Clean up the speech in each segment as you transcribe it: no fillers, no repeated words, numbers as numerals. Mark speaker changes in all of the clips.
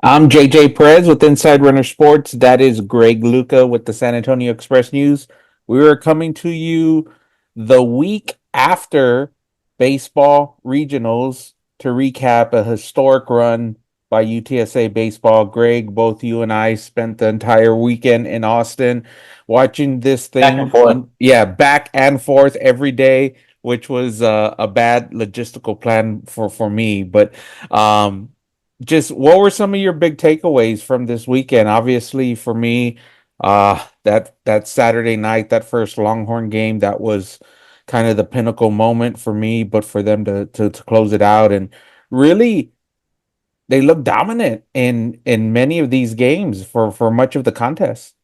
Speaker 1: I'm JJ Perez with Inside Runner Sports. That is Greg Luca with the San Antonio Express News. We are coming to you the week after baseball regionals to recap a historic run by UTSA Baseball. Greg, both you and I spent the entire weekend in Austin watching this
Speaker 2: Back and
Speaker 1: thing.
Speaker 2: forth.
Speaker 1: Yeah, back and forth every day, which was a bad logistical plan for me. But um, just what were some of your big takeaways from this weekend? Obviously, for me, that Saturday night, that first Longhorn game, that was kind of the pinnacle moment for me. But for them to close it out and really, they look dominant in many of these games for much of the contest.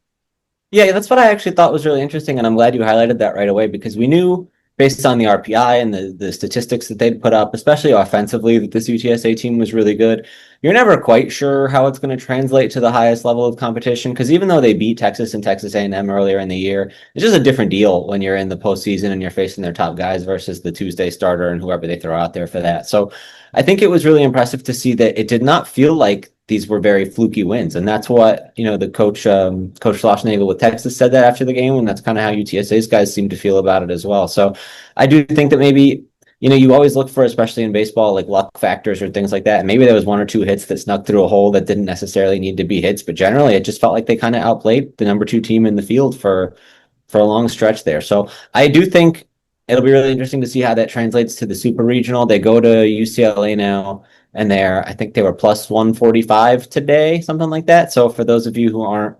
Speaker 2: Yeah, that's what I actually thought was really interesting, and I'm glad you highlighted that right away because we knew based on the RPI and the statistics that they'd put up, especially offensively, that this UTSA team was really good. You're never quite sure how it's going to translate to the highest level of competition because even though they beat Texas and Texas A&M earlier in the year, it's just a different deal when you're in the postseason and you're facing their top guys versus the Tuesday starter and whoever they throw out there for that. So I think it was really impressive to see that it did not feel like these were very fluky wins, and that's what the coach Schlossnagle with Texas said that after the game, and that's kind of how UTSA's guys seem to feel about it as well. So I do think that maybe you always look for, especially in baseball, like luck factors or things like that. And maybe there was one or two hits that snuck through a hole that didn't necessarily need to be hits, but generally it just felt like they kind of outplayed the number two team in the field for a long stretch there. So I do think it'll be really interesting to see how that translates to the Super Regional. They go to UCLA now, and I think they were plus 145 today, something like that. So for those of you who aren't,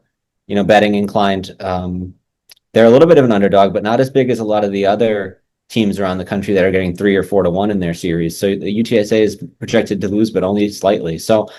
Speaker 2: betting inclined, they're a little bit of an underdog, but not as big as a lot of the other teams around the country that are getting 3 or 4 to 1 in their series. So the UTSA is projected to lose, but only slightly. So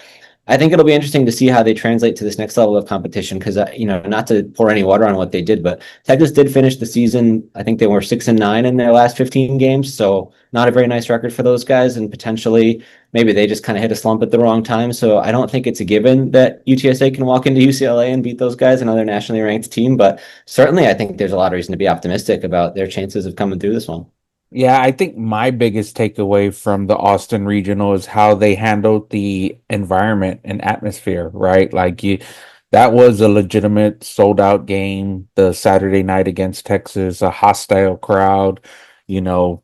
Speaker 2: I think it'll be interesting to see how they translate to this next level of competition because, not to pour any water on what they did, but Texas did finish the season. I think they were 6-9 in their last 15 games. So not a very nice record for those guys. And potentially maybe they just kind of hit a slump at the wrong time. So I don't think it's a given that UTSA can walk into UCLA and beat those guys, another nationally ranked team. But certainly I think there's a lot of reason to be optimistic about their chances of coming through this one.
Speaker 1: Yeah, I think my biggest takeaway from the Austin Regional is how they handled the environment and atmosphere, right? That was a legitimate sold out game, the Saturday night against Texas, a hostile crowd. You know,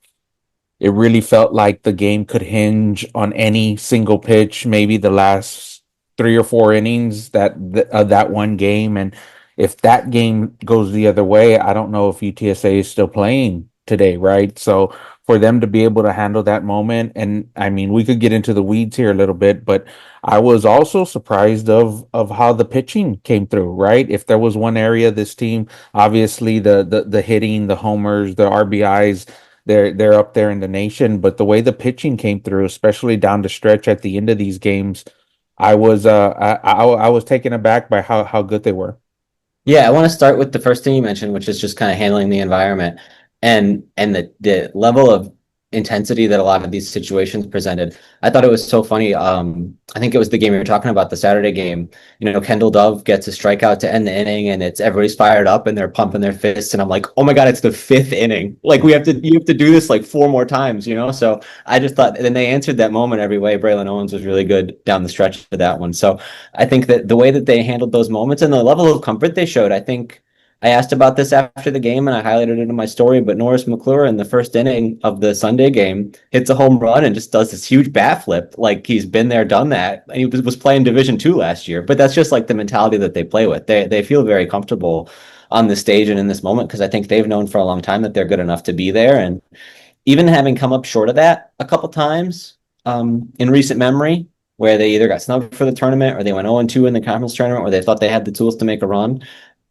Speaker 1: it really felt like the game could hinge on any single pitch, maybe the last 3 or 4 innings that one game. And if that game goes the other way, I don't know if UTSA is still playing today, right? So for them to be able to handle that moment, and I mean, we could get into the weeds here a little bit, but I was also surprised of how the pitching came through, right? If there was one area this team, obviously the hitting, the homers, the RBIs, they're up there in the nation, but the way the pitching came through, especially down the stretch at the end of these games, I was taken aback by how good they were.
Speaker 2: Yeah, I want to start with the first thing you mentioned, which is just kind of handling the environment and the level of intensity that a lot of these situations presented. I thought it was so funny. I think it was the game we were talking about, the Saturday game. Kendall Dove gets a strikeout to end the inning, and it's everybody's fired up and they're pumping their fists, and I'm like, oh my God, it's the fifth inning. Like you have to do this like 4 more times. So I just thought, and then they answered that moment every way. Brilan Owens was really good down the stretch for that one. So I think that the way that they handled those moments and the level of comfort they showed, I think I asked about this after the game and I highlighted it in my story, but Norris McClure in the first inning of the Sunday game hits a home run and just does this huge bat flip. Like he's been there, done that. And he was playing Division II last year, but that's just like the mentality that they play with. They feel very comfortable on this stage and in this moment because I think they've known for a long time that they're good enough to be there. And even having come up short of that a couple times in recent memory, where they either got snubbed for the tournament or they went 0-2 in the conference tournament where they thought they had the tools to make a run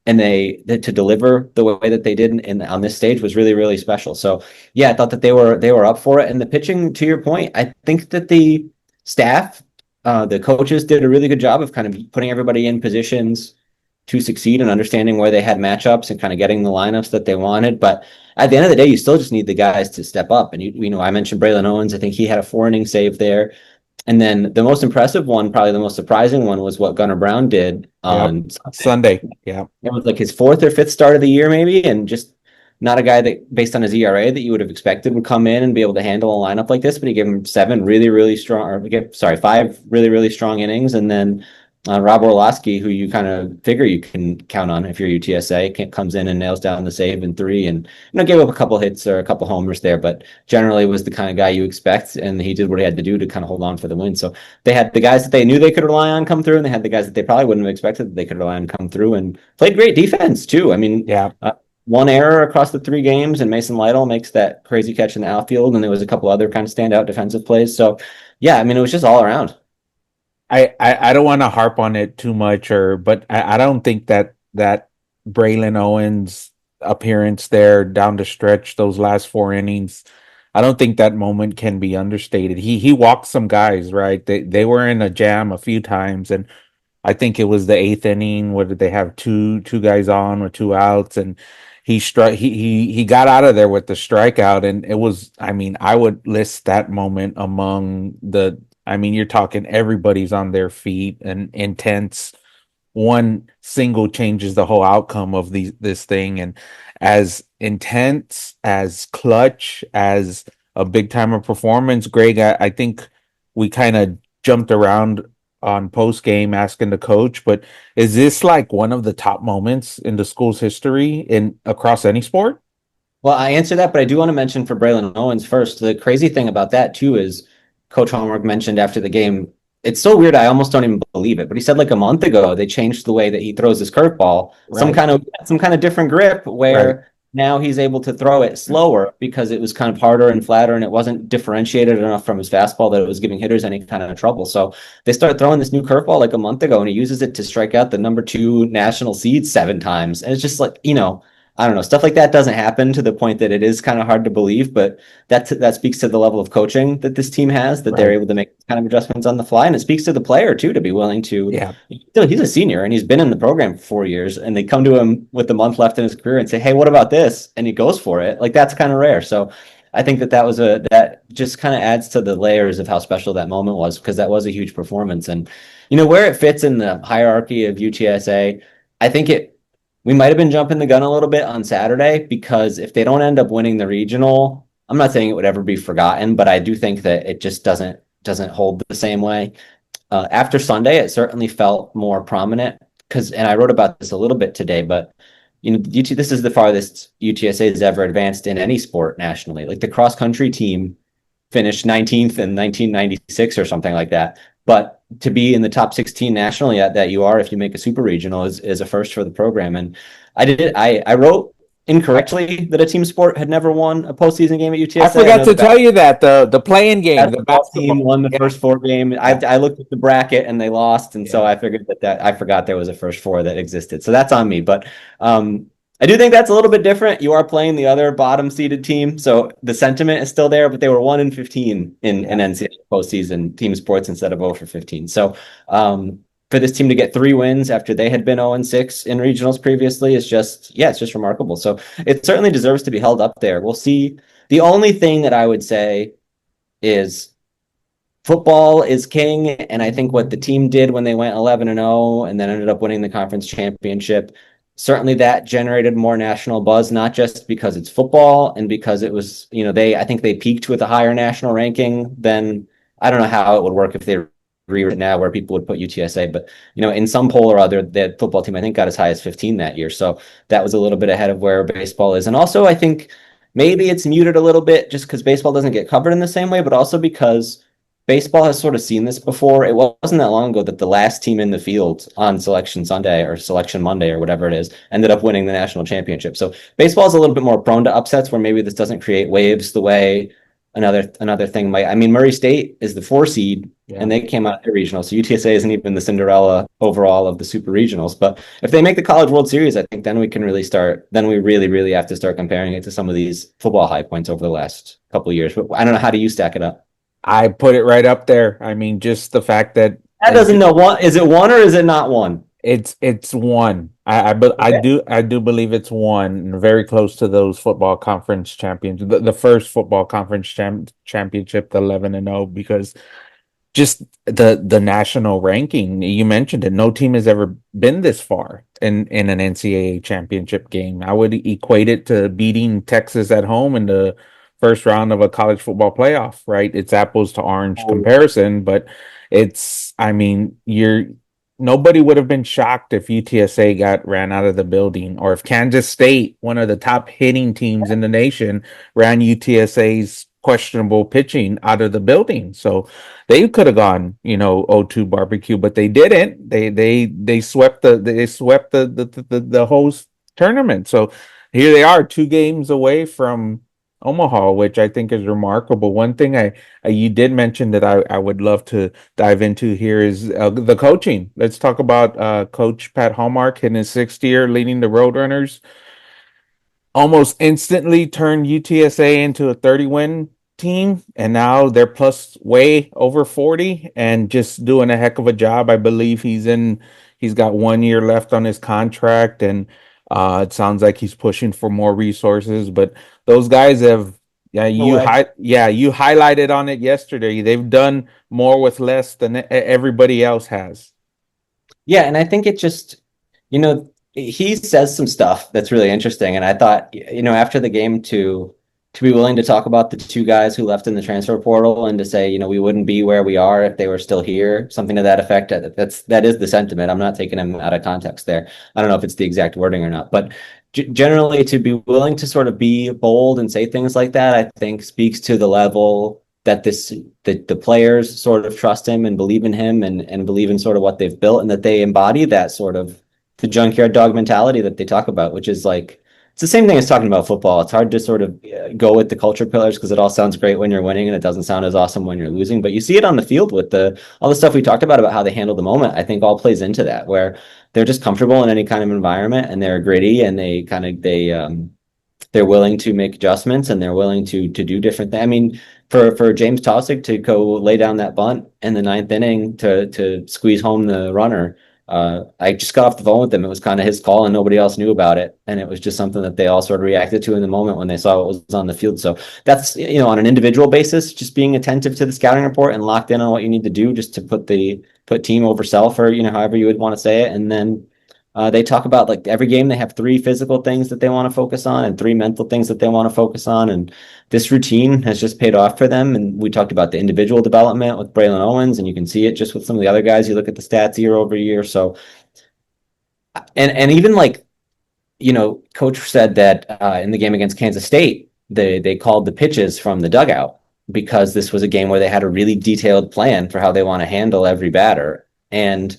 Speaker 2: and they to deliver the way that they did on this stage was really, really special. So yeah, I thought that they were up for it. And the pitching, to your point, I think that the staff, the coaches did a really good job of kind of putting everybody in positions to succeed and understanding where they had matchups and kind of getting the lineups that they wanted. But at the end of the day, you still just need the guys to step up. And I mentioned Brilan Owens. I think he had a 4 inning save there. And then the most impressive one, probably the most surprising one, was what Gunnar Brown did
Speaker 1: Yep.
Speaker 2: on Sunday.
Speaker 1: Sunday. Yeah.
Speaker 2: It was like his fourth or fifth start of the year, maybe, and just not a guy that, based on his ERA, that you would have expected would come in and be able to handle a lineup like this, but he gave him five really, really strong innings. And then Rob Orlowski, who you kind of figure you can count on if you're UTSA, comes in and nails down the save in three, and gave up a couple hits or a couple homers there, but generally was the kind of guy you expect, and he did what he had to do to kind of hold on for the win. So they had the guys that they knew they could rely on come through, and they had the guys that they probably wouldn't have expected that they could rely on come through, and played great defense too. I mean,
Speaker 1: Yeah.
Speaker 2: one error across the three games, and Mason Lytle makes that crazy catch in the outfield, and there was a couple other kind of standout defensive plays. So yeah, I mean, it was just all around.
Speaker 1: I don't want to harp on it too much, but I don't think that Brilan Owens appearance there down the stretch, those last four innings, I don't think that moment can be understated. He walked some guys, right? They were in a jam a few times, and I think it was the eighth inning. What did they have? Two guys on with two outs, and he got out of there with the strikeout, and it was. I mean, I would list that moment among the. I mean, you're talking everybody's on their feet and intense. One single changes the whole outcome of this thing, and as intense, as clutch, as a big timer performance, Greg. I think we kind of jumped around on post game asking the coach, but is this like one of the top moments in the school's history in across any sport?
Speaker 2: Well, I answer that, but I do want to mention for Brilan Owens first. The crazy thing about that too is Coach Hallmark mentioned after the game. It's so weird. I almost don't even believe it. But he said like a month ago they changed the way that he throws his curveball,
Speaker 1: Right,
Speaker 2: some kind of different grip
Speaker 1: right,
Speaker 2: where now he's able to throw it slower because it was kind of harder and flatter and it wasn't differentiated enough from his fastball that it was giving hitters any kind of trouble. So they start throwing this new curveball like a month ago and he uses it to strike out the number two national seed seven times. And it's just like, I don't know, stuff like that doesn't happen to the point that it is kind of hard to believe, but that speaks to the level of coaching that this team has, that they're
Speaker 1: right.
Speaker 2: able to make kind of adjustments on the fly. And it speaks to the player too, to be willing to,
Speaker 1: Yeah,
Speaker 2: he's a senior and he's been in the program for 4 years and they come to him with a month left in his career and say, hey, what about this? And he goes for it. Like that's kind of rare. So I think that just kind of adds to the layers of how special that moment was, because that was a huge performance. And, where it fits in the hierarchy of UTSA, I think we might have been jumping the gun a little bit on Saturday, because if they don't end up winning the regional, I'm not saying it would ever be forgotten, but I do think that it just doesn't hold the same way. After Sunday, it certainly felt more prominent and I wrote about this a little bit today, but this is the farthest UTSA has ever advanced in any sport nationally. Like the cross country team finished 19th in 1996 or something like that. But to be in the top 16 nationally that you are if you make a super regional is a first for the program. And I wrote incorrectly that a team sport had never won a postseason game at
Speaker 1: I
Speaker 2: UTSA. I
Speaker 1: forgot
Speaker 2: know
Speaker 1: to
Speaker 2: the
Speaker 1: tell you that the playing game, the
Speaker 2: basketball team
Speaker 1: basketball.
Speaker 2: won the
Speaker 1: Yeah,
Speaker 2: first four game.
Speaker 1: yeah,
Speaker 2: I looked at the bracket and they lost, and so
Speaker 1: yeah.
Speaker 2: I figured that I forgot there was a first four that existed. So that's on me. But I do think that's a little bit different. You are playing the other bottom seeded team, so the sentiment is still there. But they were 1-15 in
Speaker 1: Yeah.
Speaker 2: NCAA postseason team sports instead of 0-15. So for this team to get 3 wins after they had been 0-6 in regionals previously is it's just remarkable. So it certainly deserves to be held up there. We'll see. The only thing that I would say is football is king, and I think what the team did when they went 11-0 and then ended up winning the conference championship, certainly that generated more national buzz, not just because it's football and because it was, I think they peaked with a higher national ranking than, I don't know how it would work if they rewritten now where people would put UTSA, but in some poll or other, the football team I think got as high as 15 that year. So that was a little bit ahead of where baseball is. And also I think maybe it's muted a little bit just because baseball doesn't get covered in the same way, but also because baseball has sort of seen this before. It wasn't that long ago that the last team in the field on Selection Sunday or Selection Monday or whatever it is ended up winning the national championship. So baseball is a little bit more prone to upsets where maybe this doesn't create waves the way another thing might. I mean, Murray State is the 4 seed
Speaker 1: Yeah.
Speaker 2: and they came out of the regional. So UTSA isn't even the Cinderella overall of the super regionals. But if they make the College World Series, I think then we really, really have to start comparing it to some of these football high points over the last couple of years. But I don't know, how do you stack it up?
Speaker 1: I put it right up there. I mean, just the fact that
Speaker 2: That doesn't know one. Is it one or is it not one?
Speaker 1: it's one. I
Speaker 2: Okay.
Speaker 1: do believe it's one, very close to those football conference champions, the first football conference championship, the 11-0, because just the national ranking. You mentioned it. No team has ever been this far in an NCAA championship game. I would equate it to beating Texas at home in the first round of a college football playoff, right? It's apples to orange comparison, but I mean, you're nobody would have been shocked if UTSA got ran out of the building, or if Kansas State, one of the top hitting teams in the nation, ran UTSA's questionable pitching out of the building. So they could have gone, 0-2 barbecue, but they didn't. They swept the whole tournament. So here they are, 2 games away from Omaha, which I think is remarkable. One thing you did mention that I would love to dive into here is the coaching. Let's talk about Coach Pat Hallmark in his 6th year leading the Roadrunners, almost instantly turned UTSA into a 30-win team, and now they're plus way over 40 and just doing a heck of a job. I believe he's got 1 year left on his contract, and it sounds like he's pushing for more resources, but those guys have you highlighted on it yesterday. They've done more with less than everybody else has.
Speaker 2: Yeah, and I think it just, he says some stuff that's really interesting. And I thought, after the game to be willing to talk about the 2 guys who left in the transfer portal and to say, we wouldn't be where we are if they were still here, something to that effect. That is the sentiment. I'm not taking him out of context there. I don't know if it's the exact wording or not, but generally to be willing to sort of be bold and say things like that, I think speaks to the level that the players sort of trust him and believe in him and believe in sort of what they've built, and that they embody that sort of the junkyard dog mentality that they talk about, which is like, it's the same thing as talking about football. It's hard to sort of go with the culture pillars because it all sounds great when you're winning and it doesn't sound as awesome when you're losing. But you see it on the field with all the stuff we talked about how they handle the moment. I think all plays into that, where they're just comfortable in any kind of environment and they're gritty and they're willing to make adjustments and they're willing to do different things. I mean, for James Taussig to go lay down that bunt in the 9th inning to squeeze home the runner. I just got off the phone with him. It was kind of his call and nobody else knew about it. And it was just something that they all sort of reacted to in the moment when they saw what was on the field. So that's, on an individual basis, just being attentive to the scouting report and locked in on what you need to do just to put team over self, or, however you would want to say it. And then they talk about, like, every game they have 3 physical things that they want to focus on and 3 mental things that they want to focus on. And this routine has just paid off for them. And we talked about the individual development with Brilan Owens, and you can see it just with some of the other guys. You look at the stats year over year. So, and even like, Coach said that in the game against Kansas State, they called the pitches from the dugout because this was a game where they had a really detailed plan for how they want to handle every batter. And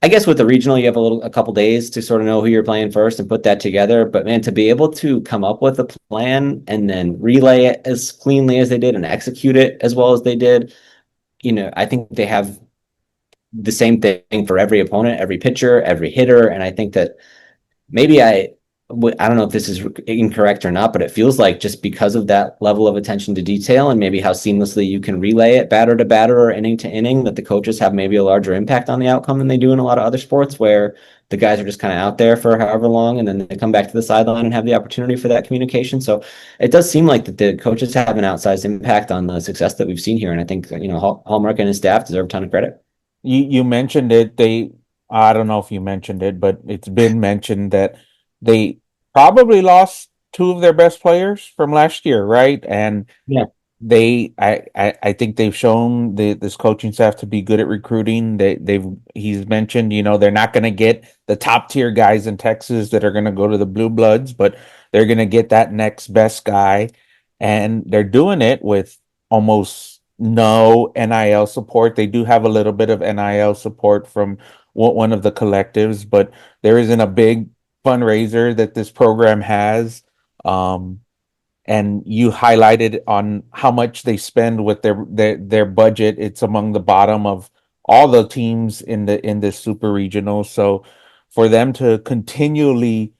Speaker 2: I guess with the regional, you have a couple days to sort of know who you're playing first and put that together. But man, to be able to come up with a plan and then relay it as cleanly as they did and execute it as well as they did, I think they have the same thing for every opponent, every pitcher, every hitter. And I think that maybe I don't know if this is incorrect or not, but it feels like just because of that level of attention to detail and maybe how seamlessly you can relay it batter to batter or inning to inning, that the coaches have maybe a larger impact on the outcome than they do in a lot of other sports where the guys are just kind of out there for however long and then they come back to the sideline and have the opportunity for that communication. So it does seem like that the coaches have an outsized impact on the success that we've seen here. And I think, Hallmark and his staff deserve a ton of credit.
Speaker 1: You mentioned it. I don't know if you mentioned it, but it's been mentioned that they probably lost 2 of their best players from last year, right? And
Speaker 2: Yeah.
Speaker 1: I think they've shown this coaching staff to be good at recruiting. He's mentioned, they're not going to get the top tier guys in Texas that are going to go to the Blue Bloods, but they're going to get that next best guy, and they're doing it with almost no NIL support. They do have a little bit of NIL support from one of the collectives, but there isn't a big fundraiser that this program has. And you highlighted on how much they spend with their budget. It's among the bottom of all the teams in this super regional. So for them to continually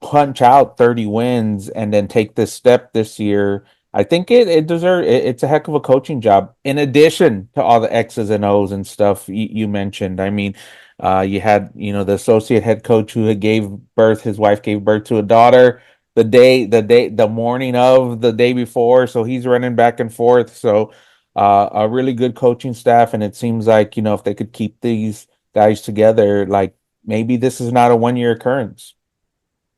Speaker 1: punch out 30 wins and then take this step this year, I think it deserves it's a heck of a coaching job in addition to all the X's and O's and stuff you mentioned. I mean, you had, the associate head coach who had his wife gave birth to a daughter the morning of the day before, so he's running back and forth. So a really good coaching staff, and it seems like, if they could keep these guys together, like maybe this is not a 1 year occurrence.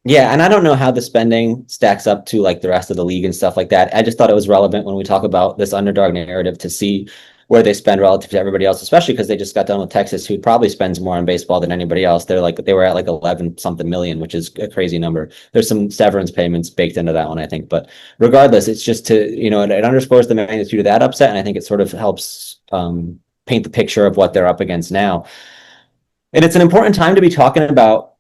Speaker 2: Yeah, and I don't know how the spending stacks up to like the rest of the league and stuff like that. I just thought it was relevant when we talk about this underdog narrative to see where they spend relative to everybody else, especially because they just got done with Texas, who probably spends more on baseball than anybody else. They were at like 11 something million, which is a crazy number. There's some severance payments baked into that one, I think. But regardless, it's just it underscores the magnitude of that upset, and I think it sort of helps paint the picture of what they're up against now. And it's an important time to be talking about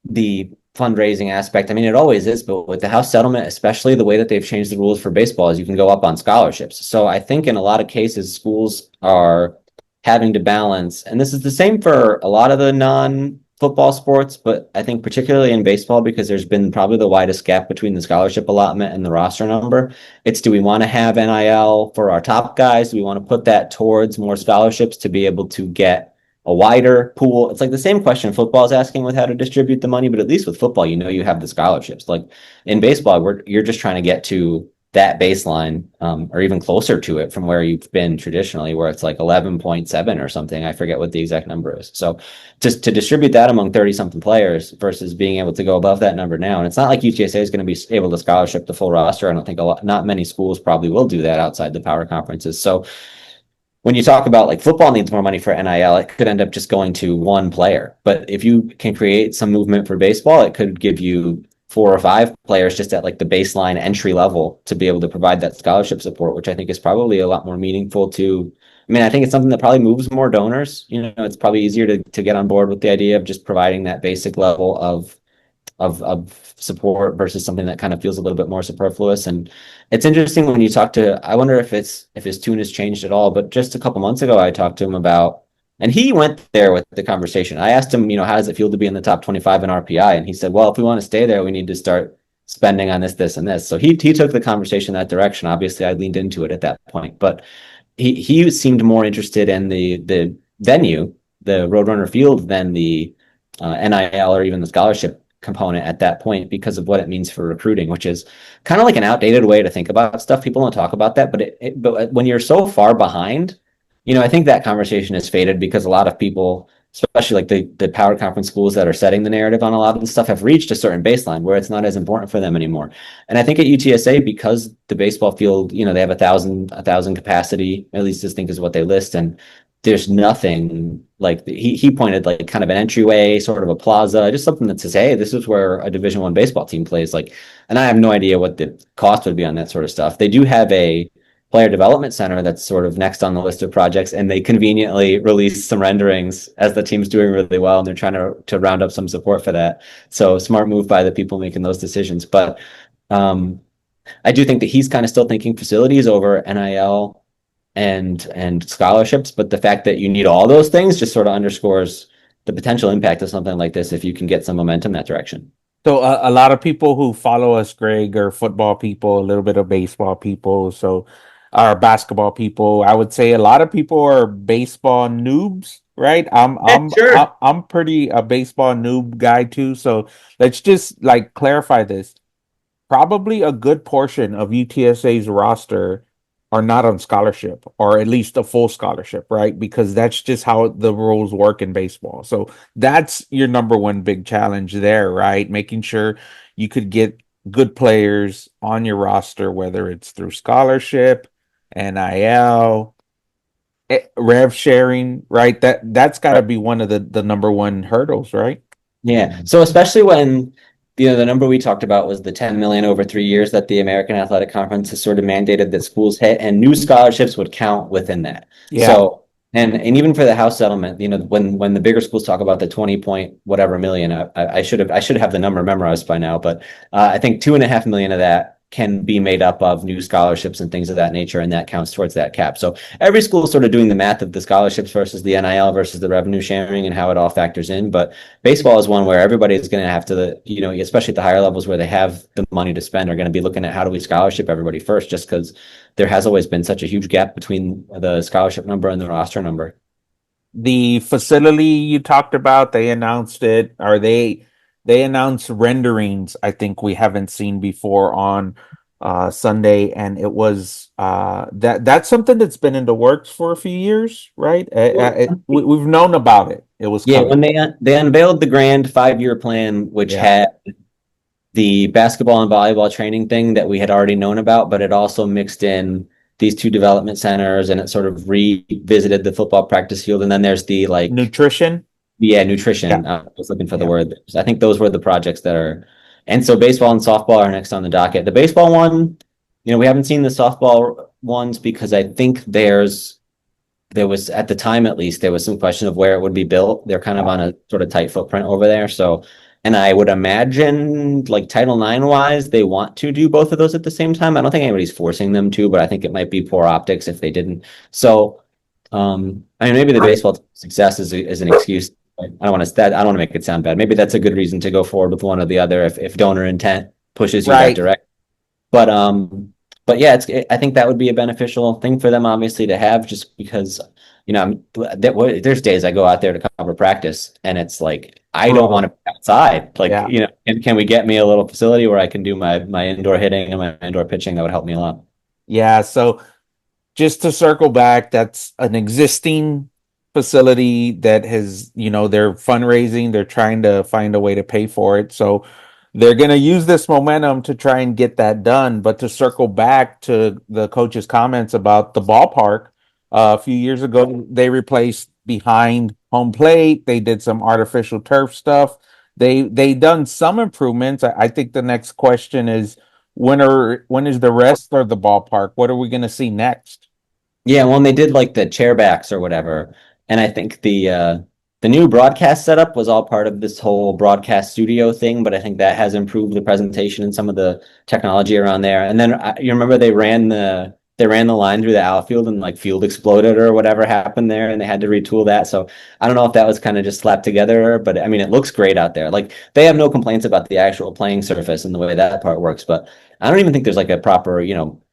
Speaker 2: the fundraising aspect. I mean, it always is, but with the House settlement, especially the way that they've changed the rules for baseball, is you can go up on scholarships. So I think in a lot of cases, schools are having to balance, and this is the same for a lot of the non-football sports, but I think particularly in baseball, because there's been probably the widest gap between the scholarship allotment and the roster number. It's, do we want to have NIL for our top guys? Do we want to put that towards more scholarships to be able to get a wider pool? It's like the same question football is asking with how to distribute the money, but at least with football, you have the scholarships. Like in baseball, you're just trying to get to that baseline, or even closer to it from where you've been traditionally, where it's like 11.7 or something. I forget what the exact number is. So just to distribute that among 30 something players versus being able to go above that number now. And it's not like UTSA is going to be able to scholarship the full roster. I don't think not many schools probably will do that outside the power conferences. So when you talk about like football needs more money for NIL, it could end up just going to one player. But if you can create some movement for baseball, it could give you 4 or 5 players just at like the baseline entry level to be able to provide that scholarship support, which I think is probably a lot more meaningful to. I mean, I think it's something that probably moves more donors. It's probably easier to get on board with the idea of just providing that basic level of support versus something that kind of feels a little bit more superfluous. And it's interesting when you talk to, I wonder if his tune has changed at all. But just a couple months ago, I talked to him about, and he went there with the conversation. I asked him, how does it feel to be in the top 25 in RPI? And he said, well, if we want to stay there, we need to start spending on this, this, and this. So he took the conversation that direction. Obviously, I leaned into it at that point, but he seemed more interested in the venue, the Roadrunner Field, than the NIL or even the scholarship component at that point because of what it means for recruiting, which is kind of like an outdated way to think about stuff. People don't talk about that, but when you're so far behind, I think that conversation has faded because a lot of people, especially like the power conference schools that are setting the narrative on a lot of this stuff, have reached a certain baseline where it's not as important for them anymore. And I think at UTSA, because the baseball field, they have a thousand capacity, at least I think is what they list, and there's nothing like he pointed like kind of an entryway, sort of a plaza, just something that says, hey, this is where a Division I baseball team plays. Like, and I have no idea what the cost would be on that sort of stuff. They do have a player development center that's sort of next on the list of projects, and they conveniently release some renderings as the team's doing really well, and they're trying to round up some support for that. So smart move by the people making those decisions. But I do think that he's kind of still thinking facilities over NIL and scholarships, but the fact that you need all those things just sort of underscores the potential impact of something like this if you can get some momentum that direction.
Speaker 1: So a lot of people who follow us, Greg, are football people, a little bit of baseball people, so are basketball people. I would say a lot of people are baseball noobs, right? I'm
Speaker 2: Yeah,
Speaker 1: I'm I'm
Speaker 2: sure.
Speaker 1: I'm pretty a baseball noob guy too. So let's just like clarify this. Probably a good portion of UTSA's roster are not on scholarship, or at least a full scholarship, right? Because that's just how the rules work in baseball. So that's your number one big challenge there, right? Making sure you could get good players on your roster, whether it's through scholarship, NIL, rev sharing, right? That's got to
Speaker 2: Right.
Speaker 1: be one of the number one hurdles, right?
Speaker 2: Yeah. So especially when the number we talked about was the 10 million over 3 years that the American Athletic Conference has sort of mandated that schools hit, and new scholarships would count within that.
Speaker 1: Yeah.
Speaker 2: So and even for the House settlement, when the bigger schools talk about the 20 point whatever million, I should have the number memorized by now, but I think 2.5 million of that can be made up of new scholarships and things of that nature, and that counts towards that cap. So every school is sort of doing the math of the scholarships versus the NIL versus the revenue sharing and how it all factors in. But baseball is one where everybody is going to have to, especially at the higher levels where they have the money to spend, are going to be looking at how do we scholarship everybody first, just because there has always been such a huge gap between the scholarship number and the roster number.
Speaker 1: The facility you talked about, they announced it, or they announced renderings I think we haven't seen before on Sunday, and it was that's something that's been in the works for a few years, right? We've known about it. It was
Speaker 2: Yeah,
Speaker 1: coming.
Speaker 2: when they unveiled the grand 5-year plan, which
Speaker 1: Yeah,
Speaker 2: had the basketball and volleyball training thing that we had already known about, but it also mixed in these two development centers and it sort of revisited the football practice field. And then there's the like,
Speaker 1: nutrition.
Speaker 2: yeah,
Speaker 1: Yeah,
Speaker 2: nutrition. I was looking for the
Speaker 1: yeah.
Speaker 2: word. I think those were the projects that are, and so baseball and softball are next on the docket. The baseball one, we haven't seen the softball ones because I think there was at the time at least there was some question of where it would be built. They're kind of on a sort of tight footprint over there. So, and I would imagine like Title IX wise, they want to do both of those at the same time. I don't think anybody's forcing them to, but I think it might be poor optics if they didn't. So, I mean, maybe the baseball success is an excuse. I don't want to I don't want to make it sound bad. Maybe that's a good reason to go forward with one or the other if donor intent pushes you that
Speaker 1: Right.
Speaker 2: direction. But but yeah, I think that would be a beneficial thing for them, obviously, to have, just because there's days I go out there to cover practice, and it's like I don't want to
Speaker 1: Brutal.
Speaker 2: be outside. Like,
Speaker 1: Yeah.
Speaker 2: and can we get me a little facility where I can do my indoor hitting and my indoor pitching? That would help me a lot.
Speaker 1: Yeah. So just to circle back, that's an existing facility that has, they're fundraising, they're trying to find a way to pay for it. So they're going to use this momentum to try and get that done. But to circle back to the coach's comments about the ballpark, a few years ago, they replaced behind home plate. They did some artificial turf stuff. They done some improvements. I think the next question is when is the rest of the ballpark? What are we going to see next?
Speaker 2: Yeah, well, and they did like the chairbacks or whatever, and I think the new broadcast setup was all part of this whole broadcast studio thing. But I think that has improved the presentation and some of the technology around there. And then you remember they ran the line through the outfield and like field exploded or whatever happened there, and they had to retool that. So I don't know if that was kind of just slapped together, but I mean it looks great out there. Like they have no complaints about the actual playing surface and the way that part works, but I don't even think there's like a proper,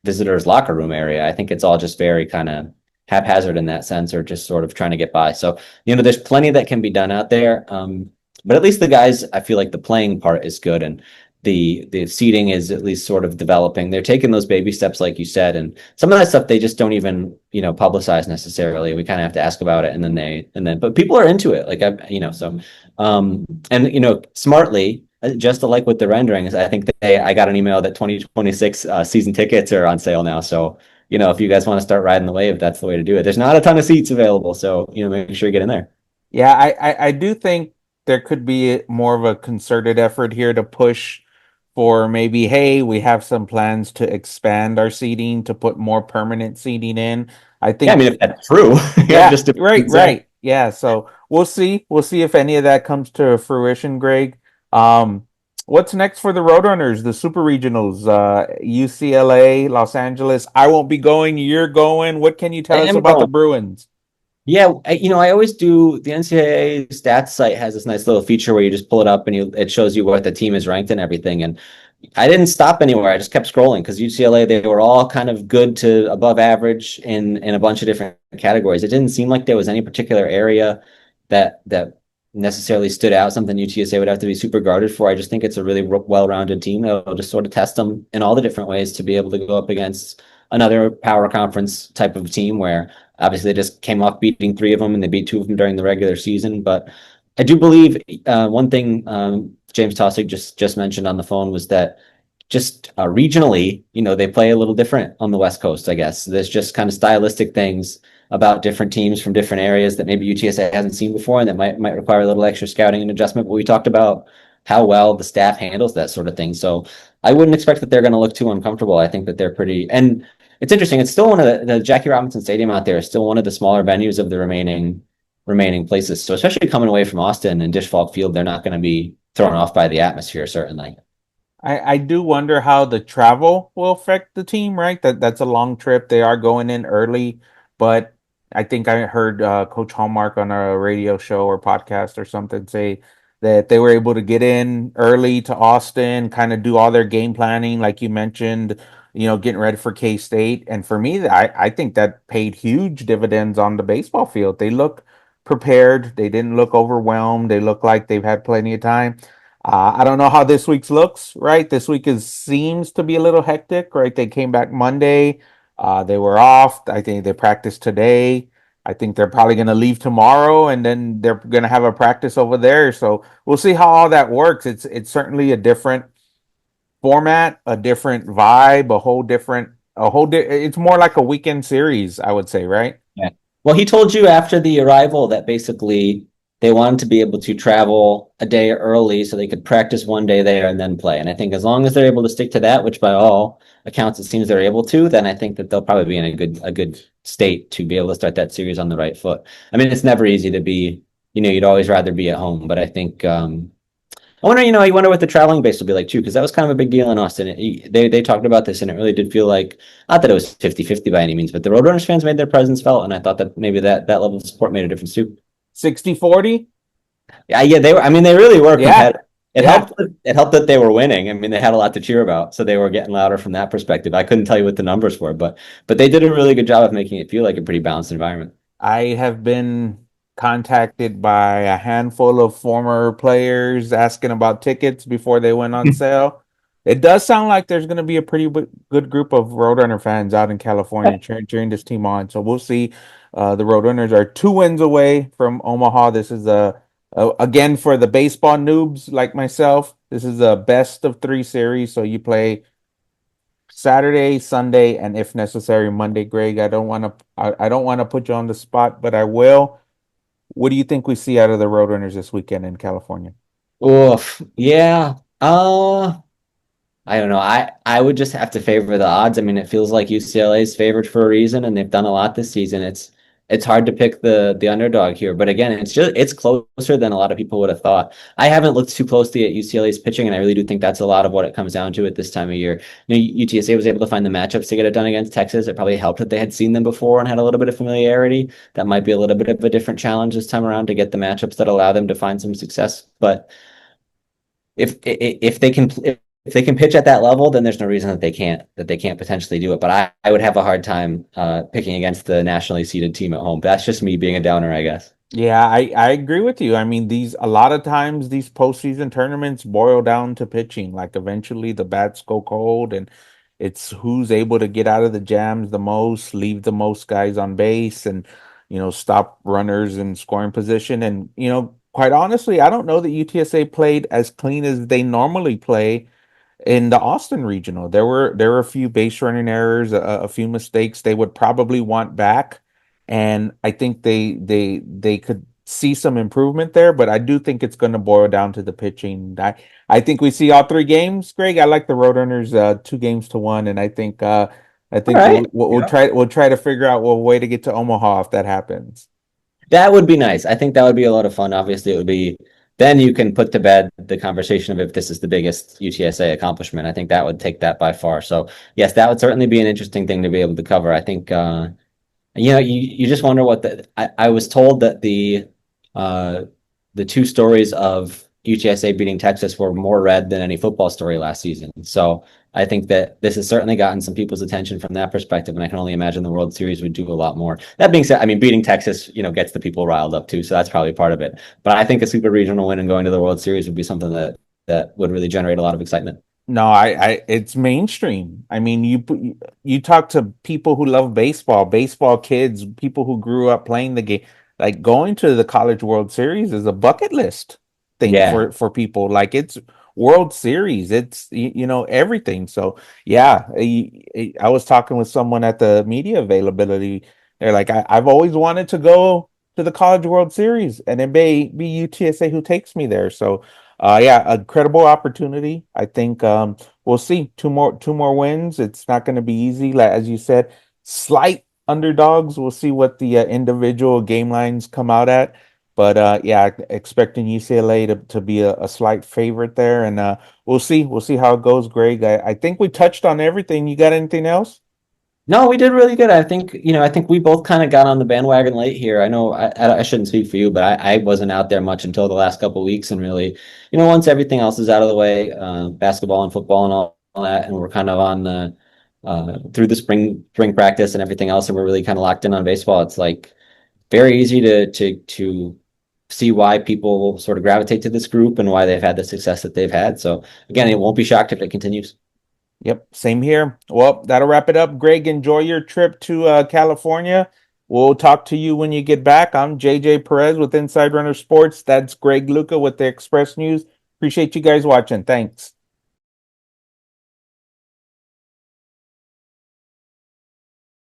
Speaker 2: visitors locker room area. I think it's all just very kind of haphazard in that sense, or just sort of trying to get by. So, there's plenty that can be done out there. But at least the guys, I feel like the playing part is good, and the seating is at least sort of developing. They're taking those baby steps, like you said, and some of that stuff they just don't even publicize necessarily. We kind of have to ask about it, but people are into it. Like so and smartly, just like with the renderings, I think I got an email that 2026 season tickets are on sale now. So, if you guys want to start riding the wave, that's the way to do it. There's not a ton of seats available, so make sure you get in there.
Speaker 1: Yeah, I do think there could be more of a concerted effort here to push for maybe, hey, we have some plans to expand our seating to put more permanent seating in. I
Speaker 2: Yeah, I
Speaker 1: think,
Speaker 2: mean, if that's true, yeah,
Speaker 1: yeah,
Speaker 2: just to
Speaker 1: right,
Speaker 2: be safe.
Speaker 1: right. Yeah, so we'll see. We'll see if any of that comes to fruition, Greg. Um, what's next for the Roadrunners, the Super Regionals, UCLA, Los Angeles? I won't be going, you're going. What can you
Speaker 2: I
Speaker 1: tell us
Speaker 2: am
Speaker 1: about the
Speaker 2: going.
Speaker 1: Bruins?
Speaker 2: Yeah, I always do. The NCAA stats site has this nice little feature where you just pull it up and it shows you what the team is ranked and everything. And I didn't stop anywhere. I just kept scrolling because UCLA, they were all kind of good to above average in a bunch of different categories. It didn't seem like there was any particular area that necessarily stood out, something UTSA would have to be super guarded for. I just think it's a really well-rounded team that'll just sort of test them in all the different ways to be able to go up against another power conference type of team where obviously they just came off beating three of them and they beat two of them during the regular season. But I do believe one thing James Tossick just mentioned on the phone was that just regionally, they play a little different on the West Coast, I guess. There's just kind of stylistic things about different teams from different areas that maybe UTSA hasn't seen before and that might require a little extra scouting and adjustment. But we talked about how well the staff handles that sort of thing. So I wouldn't expect that they're going to look too uncomfortable. I think that they're pretty, and it's interesting. It's still one of the Jackie Robinson Stadium out there is still one of the smaller venues of the remaining places. So especially coming away from Austin and Dish Falk Field, they're not going to be thrown off by the atmosphere, certainly.
Speaker 1: I do wonder how the travel will affect the team, right? That's a long trip. They are going in early, but I think I heard Coach Hallmark on a radio show or podcast or something say that they were able to get in early to Austin, kind of do all their game planning, like you mentioned, getting ready for K-State. And for me, I think that paid huge dividends on the baseball field. They look prepared. They didn't look overwhelmed. They look like they've had plenty of time. I don't know how this week's looks, right? This week is seems to be a little hectic, right? They came back Monday. They were off. I think they practiced today. I think they're probably going to leave tomorrow, and then they're going to have a practice over there. So we'll see how all that works. It's certainly a different format, a different vibe, it's more like a weekend series, I would say, right?
Speaker 2: Yeah. Well, he told you after the arrival that basically they wanted to be able to travel a day early so they could practice one day there and then play. And I think as long as they're able to stick to that, which by all accounts it seems they're able to, then I think that they'll probably be in a good state to be able to start that series on the right foot. I mean, it's never easy to be, you'd always rather be at home, but I think I wonder what the traveling base will be like too, because that was kind of a big deal in Austin. They talked about this, and it really did feel like not that it was 50-50 by any means, but the Roadrunners fans made their presence felt, and I thought that maybe that level of support made a difference too.
Speaker 1: 60-40.
Speaker 2: Yeah, yeah, they were. I mean, they really were
Speaker 1: Yeah.
Speaker 2: competitive. It
Speaker 1: Yeah.
Speaker 2: helped. It helped that they were winning. I mean, they had a lot to cheer about, so they were getting louder from that perspective. I couldn't tell you what the numbers were, but they did a really good job of making it feel like a pretty balanced environment.
Speaker 1: I have been contacted by a handful of former players asking about tickets before they went on sale. It does sound like there's going to be a pretty good group of Roadrunner fans out in California cheering this team on. So we'll see. The Roadrunners are 2 wins away from Omaha. This is again for the baseball noobs like myself. This is a best of three series. So you play Saturday, Sunday, and if necessary, Monday. Greg, I don't want to put you on the spot, but I will. What do you think we see out of the Roadrunners this weekend in California?
Speaker 2: Oof, yeah. I don't know. I would just have to favor the odds. I mean, it feels like UCLA is favored for a reason, and they've done a lot this season. It's hard to pick the underdog here, but again, it's closer than a lot of people would have thought. I haven't looked too closely at UCLA's pitching, and I really do think that's a lot of what it comes down to at this time of year. UTSA was able to find the matchups to get it done against Texas. It probably helped that they had seen them before and had a little bit of familiarity. That might be a little bit of a different challenge this time around to get the matchups that allow them to find some success, but if they can if they can pitch at that level, then there's no reason that they can't potentially do it. But I would have a hard time picking against the nationally seeded team at home. That's just me being a downer, I guess.
Speaker 1: Yeah, I agree with you. I mean, these a lot of times these postseason tournaments boil down to pitching. Like eventually the bats go cold and it's who's able to get out of the jams the most, leave the most guys on base and stop runners in scoring position. And quite honestly, I don't know that UTSA played as clean as they normally play in the Austin Regional. There were a few base running errors, a few mistakes they would probably want back, and I think they could see some improvement there. But I do think it's going to boil down to the pitching. I think we see all 3 games. Greg, I like the Roadrunners 2 games to 1, and I
Speaker 2: All
Speaker 1: think
Speaker 2: right.
Speaker 1: we'll try to figure out a way to get to Omaha if that happens.
Speaker 2: That would be nice. I think that would be a lot of fun. Obviously, it would be then you can put to bed the conversation of if this is the biggest UTSA accomplishment. I think that would take that by far. So yes, that would certainly be an interesting thing to be able to cover. I think you just wonder what I was told that uh the two stories of UTSA beating Texas were more read than any football story last season. So I think that this has certainly gotten some people's attention from that perspective, and I can only imagine the World Series would do a lot more. That being said, I mean beating Texas, gets the people riled up too, so that's probably part of it. But I think a super regional win and going to the World Series would be something that would really generate a lot of excitement.
Speaker 1: No, it's mainstream. I mean, you talk to people who love baseball kids, people who grew up playing the game. Like going to the College World Series is a bucket list thing
Speaker 2: Yeah.
Speaker 1: for people. Like it's World Series, it's everything. So yeah, I was talking with someone at the media availability. They're like, I've always wanted to go to the College World Series, and it may be UTSA who takes me there. So. Yeah, a credible opportunity. I think we'll see two more wins. It's not going to be easy, like as you said, slight underdogs. We'll see what the individual game lines come out at. But yeah, expecting UCLA to be a slight favorite there, and we'll see how it goes, Greg. I think we touched on everything. You got anything else?
Speaker 2: No, we did really good. I think we both kind of got on the bandwagon late here. I know I shouldn't speak for you, but I wasn't out there much until the last couple of weeks. And really, once everything else is out of the way, basketball and football and all that, and we're kind of on the through the spring practice and everything else, and we're really kind of locked in on baseball. It's like very easy to see why people sort of gravitate to this group and why they've had the success that they've had. So again, it won't be shocked if it continues.
Speaker 1: Yep, same here. Well, that'll wrap it up. Greg, enjoy your trip to California. We'll talk to you when you get back. I'm JJ Perez with Inside Runner Sports. That's Greg Luca with the Express News. Appreciate you guys watching. Thanks.